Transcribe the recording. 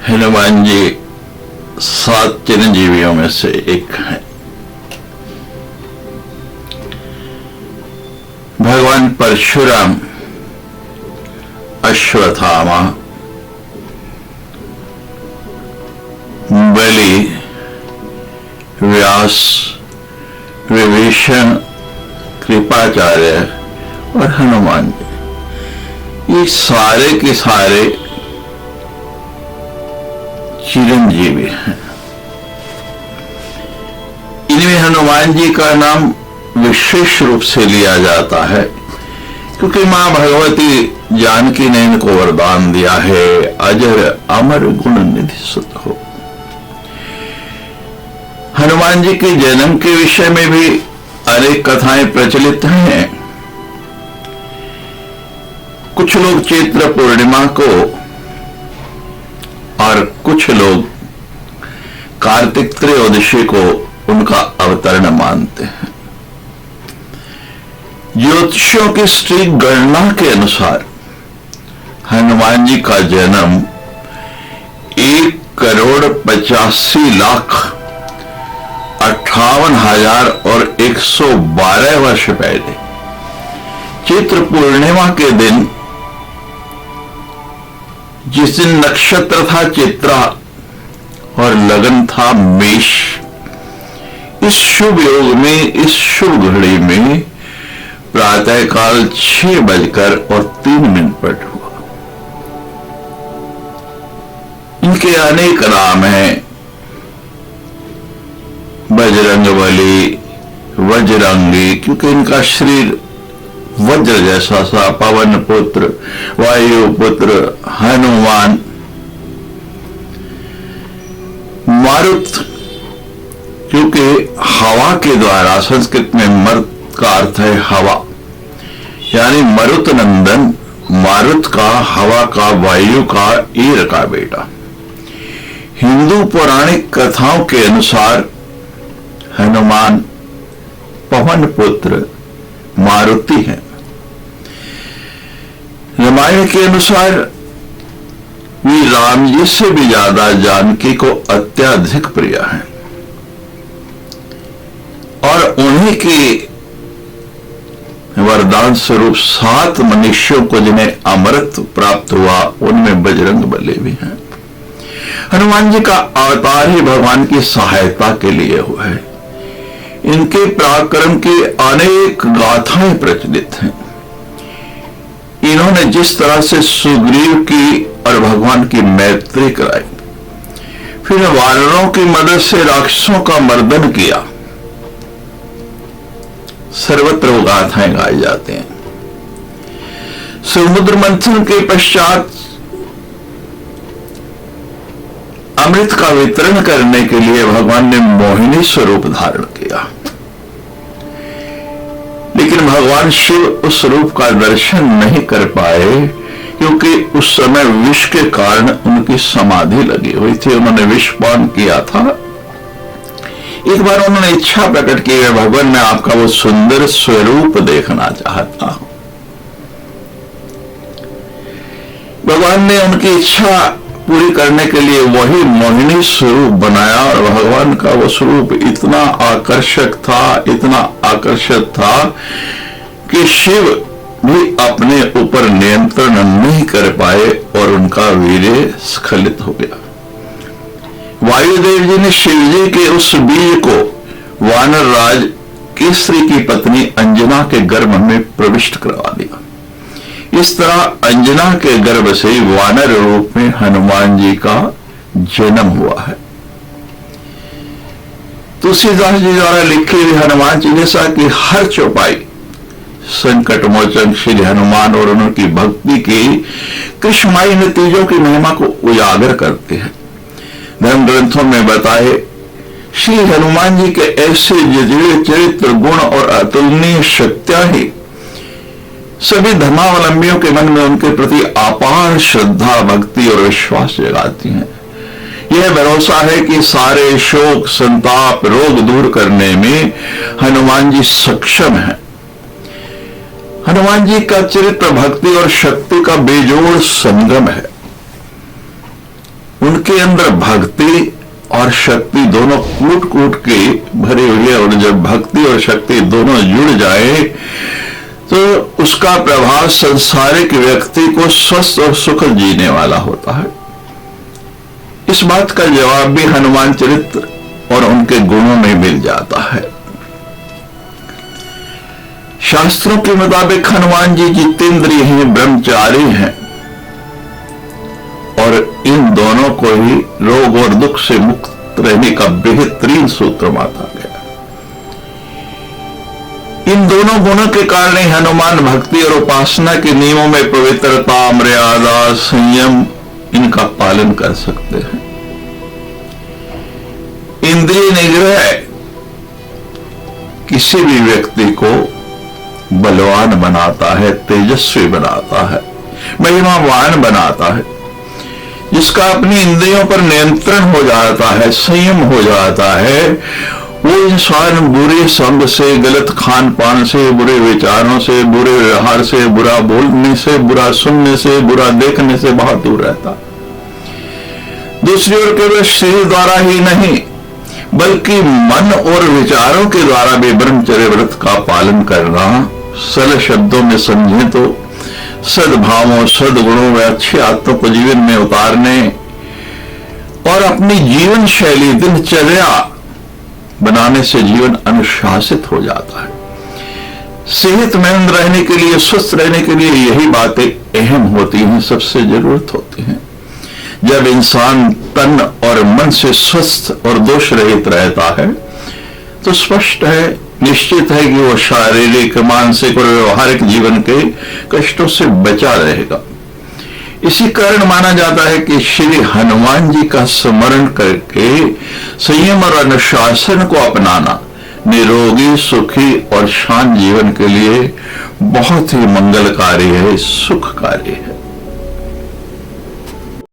हनुमान जी 7 चिरंजीवियों में से एक हैं। भगवान परशुराम, अश्वत्थामा, बलि, व्यास, विभीषण, कृपाचार्य और हनुमान जी, ये सारे के सारे चिरंजीवी हैं। इनमें हनुमान जी का नाम विशेष रूप से लिया जाता है क्योंकि मां भगवती जानकी ने इनको वरदान दिया है, अजर अमर गुण निधि सुत हो। हनुमान जी के जन्म के विषय में भी अनेक कथाएं प्रचलित हैं। कुछ लोग चैत्र पूर्णिमा को और कुछ लोग कार्तिक त्रयोदशी को उनका अवतरण मानते हैं। ज्योतिषियों की सटीक गणना के अनुसार हनुमान जी का जन्म 1,85,58,112 वर्ष पहले चैत्र पूर्णिमा के दिन, जिस दिन नक्षत्र था चित्रा और लगन था मेष, इस शुभ योग में, इस शुभ घड़ी में प्रातःकाल 6:03 पर हुआ। इनके अनेक नाम हैं, बजरंगबली, वज्रंगी, क्योंकि इनका शरीर वज्र जैसा सा, पवन पुत्र, वायु पुत्र, हनुमान, मारुत, क्योंकि हवा के द्वारा, संस्कृत में मरुत का अर्थ है हवा, यानी मरुत नंदन, मारुत का, हवा का, वायु का, ईर का बेटा। हिंदू पौराणिक कथाओं के अनुसार हनुमान पवन पुत्र मारुति हैं। रामायण के अनुसार वे राम जी से भी ज्यादा जानकी को अत्यधिक प्रिय हैं और उन्हीं की वरदान स्वरूप 7 मनुष्यों को जिन्हें अमृत प्राप्त हुआ, उनमें बजरंगबली भी हैं। हनुमान जी का अवतार ही भगवान की सहायता के लिए हुआ है। इनके पराक्रम की अनेक गाथाएं प्रचलित हैं। इन्होंने जिस तरह से सुग्रीव की और भगवान की मैत्री कराई, फिर वानरों की मदद से राक्षसों का मर्दन किया, सर्वत्र वो गाथाएं गाए जाते हैं। समुद्र मंथन के पश्चात अमृत का वितरण करने के लिए भगवान ने मोहिनी स्वरूप धारण किया, लेकिन भगवान शिव उस रूप का दर्शन नहीं कर पाए क्योंकि उस समय विष के कारण उनकी समाधि लगी हुई थी। उन्होंने विषपान किया था। एक बार उन्होंने इच्छा प्रकट की है, भगवान मैं आपका वो सुंदर स्वरूप देखना चाहता हूं। भगवान ने उनकी इच्छा पूरी करने के लिए वही मोहिनी स्वरूप बनाया और भगवान का वो स्वरूप इतना आकर्षक था, इतना आकर्षक था कि शिव भी अपने ऊपर नियंत्रण नहीं कर पाए और उनका वीर्य स्खलित हो गया। वायुदेव जी ने शिव जी के उस बीज को वानर राज केसरी की पत्नी अंजना के गर्भ में प्रविष्ट करवा दिया। इस तरह अंजना के गर्भ से वानर रूप में हनुमान जी का जन्म हुआ है। तुलसीदास जी द्वारा लिखी हुई हनुमान चालीसा की हर चौपाई संकट मोचन श्री हनुमान और उनकी भक्ति की कृष्णमयी नतीजों की महिमा को उजागर करते हैं। धर्म ग्रंथों में बताए श्री हनुमान जी के ऐसे जजवे चरित्र, गुण और अतुलनीय शक्तियां ही सभी धर्मावलंबियों के मन में उनके प्रति अपार श्रद्धा, भक्ति और विश्वास जगाती हैं। यह भरोसा है कि सारे शोक, संताप, रोग दूर करने में हनुमान जी सक्षम हैं। हनुमान जी का चरित्र भक्ति और शक्ति का बेजोड़ संगम है। उनके जिनके अंदर भक्ति और शक्ति दोनों कूट कूट के भरे हुए, और जब भक्ति और शक्ति दोनों जुड़ जाए तो उसका प्रभाव संसारिक व्यक्ति को स्वस्थ और सुखद जीने वाला होता है। इस बात का जवाब भी हनुमान चरित्र और उनके गुणों में मिल जाता है। शास्त्रों के मुताबिक हनुमान जी जितेंद्रिय हैं, ब्रह्मचारी हैं, और इन दोनों को ही रोग और दुख से मुक्त रहने का बेहतरीन सूत्र माना गया। इन दोनों गुणों के कारण हनुमान भक्ति और उपासना के नियमों में पवित्रता, मर्यादा, संयम इनका पालन कर सकते हैं। इंद्रिय निग्रह किसी भी व्यक्ति को बलवान बनाता है, तेजस्वी बनाता है, महिमावान बनाता है। जिसका अपनी इंद्रियों पर नियंत्रण हो जाता है, संयम हो जाता है, वो इंसान बुरे संग से, गलत खान पान से, बुरे विचारों से, बुरे व्यवहार से, बुरा बोलने से, बुरा सुनने से, बुरा देखने से बहुत दूर रहता। दूसरी ओर केवल शरीर द्वारा ही नहीं बल्कि मन और विचारों के द्वारा भी ब्रह्मचर्य व्रत का पालन करना, सरल शब्दों में समझें तो सद्भावों, सद्गुणों व अच्छी आत्मों को जीवन में उतारने और अपनी जीवन शैली, दिनचर्या बनाने से जीवन अनुशासित हो जाता है। सेहतमंद रहने के लिए, स्वस्थ रहने के लिए यही बातें अहम होती हैं, सबसे जरूरत होती हैं। जब इंसान तन और मन से स्वस्थ और दोष रहित रहता है तो स्पष्ट है, निश्चित है कि वो शारीरिक, मानसिक और व्यवहारिक जीवन के कष्टों से बचा रहेगा। इसी कारण माना जाता है कि श्री हनुमान जी का स्मरण करके संयम और अनुशासन को अपनाना निरोगी, सुखी और शांत जीवन के लिए बहुत ही मंगलकारी है, सुखकारी है।